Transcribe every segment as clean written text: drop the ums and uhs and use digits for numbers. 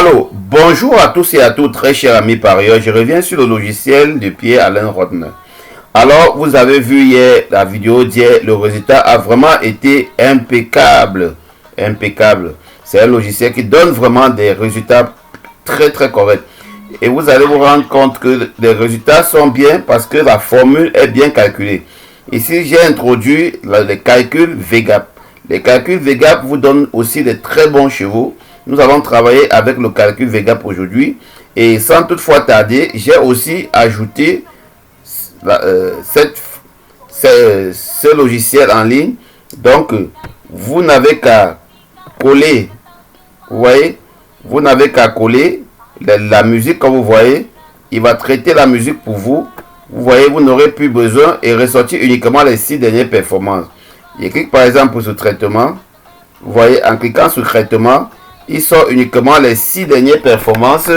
Allô, bonjour à tous et à toutes, très chers amis parieurs. Je reviens sur le logiciel de Pierre-Alain Rotner. Alors, vous avez vu hier la vidéo d'hier, le résultat a vraiment été impeccable. Impeccable. C'est un logiciel qui donne vraiment des résultats très corrects. Et vous allez vous rendre compte que les résultats sont bien parce que la formule est bien calculée. Ici, j'ai introduit les calculs VGAP. Les calculs VGAP vous donnent aussi des très bons chevaux. Nous allons travailler avec le calcul VGAP aujourd'hui. Et sans toutefois tarder, j'ai aussi ajouté ce logiciel en ligne. Donc, vous n'avez qu'à coller, vous voyez, vous n'avez qu'à coller la musique comme vous voyez. Il va traiter la musique pour vous. Vous voyez, vous n'aurez plus besoin et ressortir uniquement les 6 dernières performances. Je clique par exemple sur traitement. Vous voyez, en cliquant sur traitement, il sort uniquement les 6 dernières performances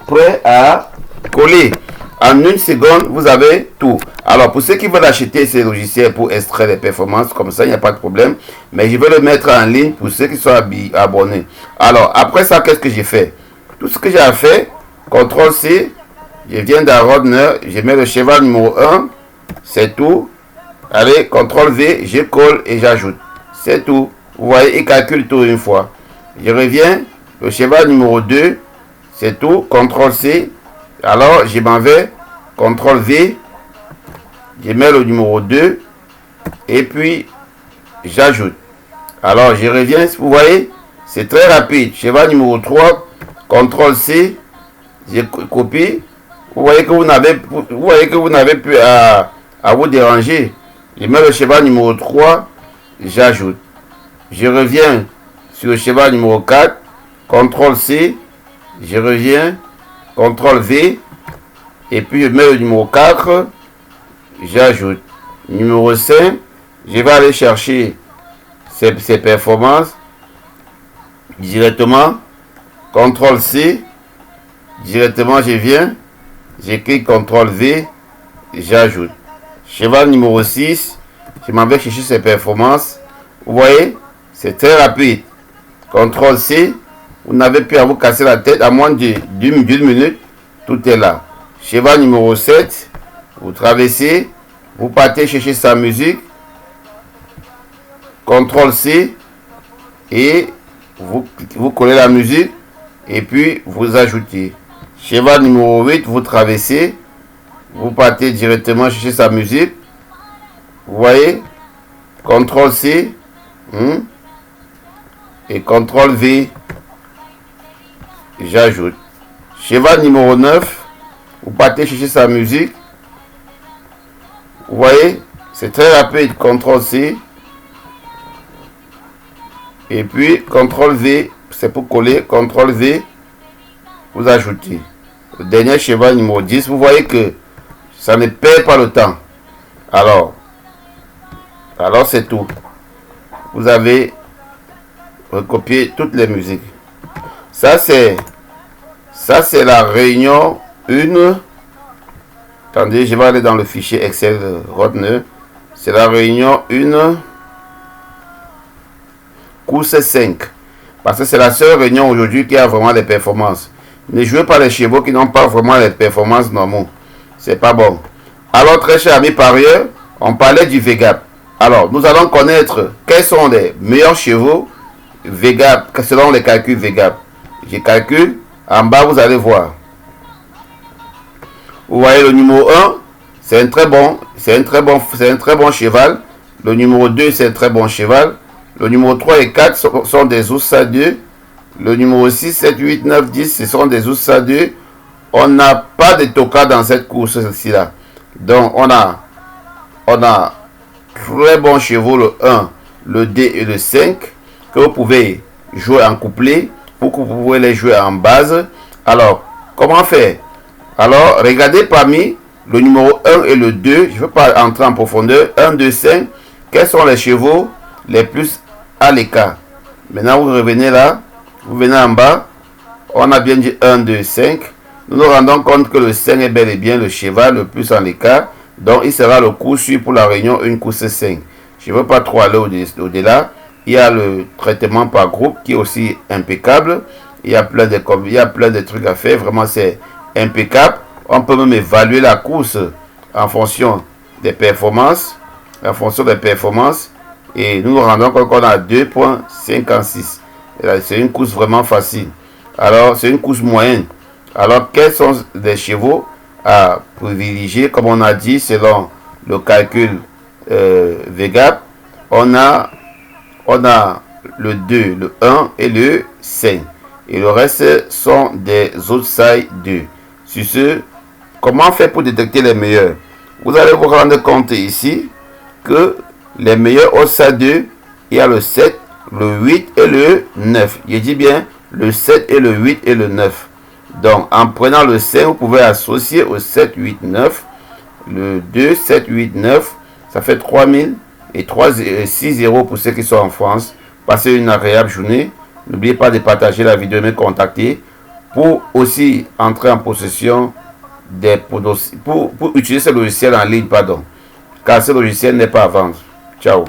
prêts à coller. En une seconde, vous avez tout. Alors, pour ceux qui veulent acheter ces logiciels pour extraire les performances, comme ça, il n'y a pas de problème. Mais je vais le mettre en ligne pour ceux qui sont abonnés. Alors, après ça, qu'est-ce que j'ai fait? Tout ce que j'ai fait, CTRL-C, je viens dans Rotner, je mets le cheval numéro 1, c'est tout. Allez, CTRL-V, je colle et j'ajoute. C'est tout. Vous voyez, il calcule tout une fois. Je reviens, le cheval numéro 2, c'est tout, CTRL-C. Alors, je m'en vais, CTRL-V, je mets le numéro 2, et puis, j'ajoute. Alors, je reviens, vous voyez, c'est très rapide. Cheval numéro 3, CTRL-C, je copie. Vous voyez que vous n'avez plus à vous déranger. Je mets le cheval numéro 3, j'ajoute. Je reviens sur le cheval numéro 4, CTRL-C, je reviens, CTRL-V, et puis je mets le numéro 4, j'ajoute. Numéro 5, je vais aller chercher ces performances directement, CTRL-C, directement je viens, je clique CTRL-V, j'ajoute. Cheval numéro 6, je m'en vais chercher ces performances. Vous voyez, c'est très rapide. CTRL-C, vous n'avez plus à vous casser la tête à moins d'une minute, tout est là. Cheval numéro 7, vous traversez, vous partez chercher sa musique, CTRL-C, et vous collez la musique, et puis vous ajoutez. Cheval numéro 8, vous traversez, vous partez directement chercher sa musique, vous voyez, CTRL-C, et CTRL-V, j'ajoute. Cheval numéro 9, vous partez chercher sa musique, vous voyez, c'est très rapide, CTRL-C, et puis CTRL-V, c'est pour coller, CTRL-V, vous ajoutez. Le dernier cheval numéro 10, vous voyez que ça ne perd pas le temps. Alors c'est tout. Vous avez recopié toutes les musiques. Ça c'est la réunion 1. Attendez, je vais aller dans le fichier Excel Rotner. C'est la réunion 1 course 5. Parce que c'est la seule réunion aujourd'hui qui a vraiment les performances. Ne jouez pas les chevaux qui n'ont pas vraiment les performances normales. C'est pas bon. Alors, très chers amis parieurs, on parlait du VGAP. Alors, nous allons connaître quels sont les meilleurs chevaux VGAP selon les calculs VGAP. Je calcule. En bas, vous allez voir. Vous voyez le numéro 1, c'est un très bon cheval. Le numéro 2, c'est un très bon cheval. Le numéro 3 et 4 sont des Oussa 2. Le numéro 6, 7, 8, 9, 10, ce sont des Oussa 2. On n'a pas de toka dans cette course-ci là. Donc, on a très bons chevaux, le 1, le 2 et le 5, que vous pouvez jouer en couplet, ou que vous pouvez les jouer en base. Alors, comment faire? Alors, regardez parmi le numéro 1 et le 2, je ne veux pas entrer en profondeur, 1, 2, 5, quels sont les chevaux les plus à l'écart? Maintenant, vous revenez là, vous venez en bas, on a bien dit 1, 2, 5. Nous nous rendons compte que le 5 est bel et bien le cheval le plus en l'écart. Donc, il sera le coup suivant pour la réunion, une course 5. Je ne veux pas trop aller au-delà. Il y a le traitement par groupe qui est aussi impeccable. il y a plein de trucs à faire. Vraiment, c'est impeccable. On peut même évaluer la course en fonction des performances. Et nous nous rendons compte qu'on a 2,56. C'est une course vraiment facile. Alors, c'est une course moyenne. Alors, quels sont les chevaux à privilégier? Comme on a dit, selon le calcul VGAP, on a le 2, le 1 et le 5. Et le reste sont des outside 2. Sur ce, comment faire pour détecter les meilleurs? Vous allez vous rendre compte ici que les meilleurs outside 2, il y a le 7, le 8 et le 9. Je dis bien le 7 et le 8 et le 9. Donc, en prenant le 5, vous pouvez associer au 7, 8, 9. Le 2, 7, 8, 9. Ça fait 3000 et 6 euros pour ceux qui sont en France. Passez une agréable journée. N'oubliez pas de partager la vidéo et me contacter pour aussi entrer en possession pour utiliser ce logiciel en ligne, car ce logiciel n'est pas à vendre. Ciao.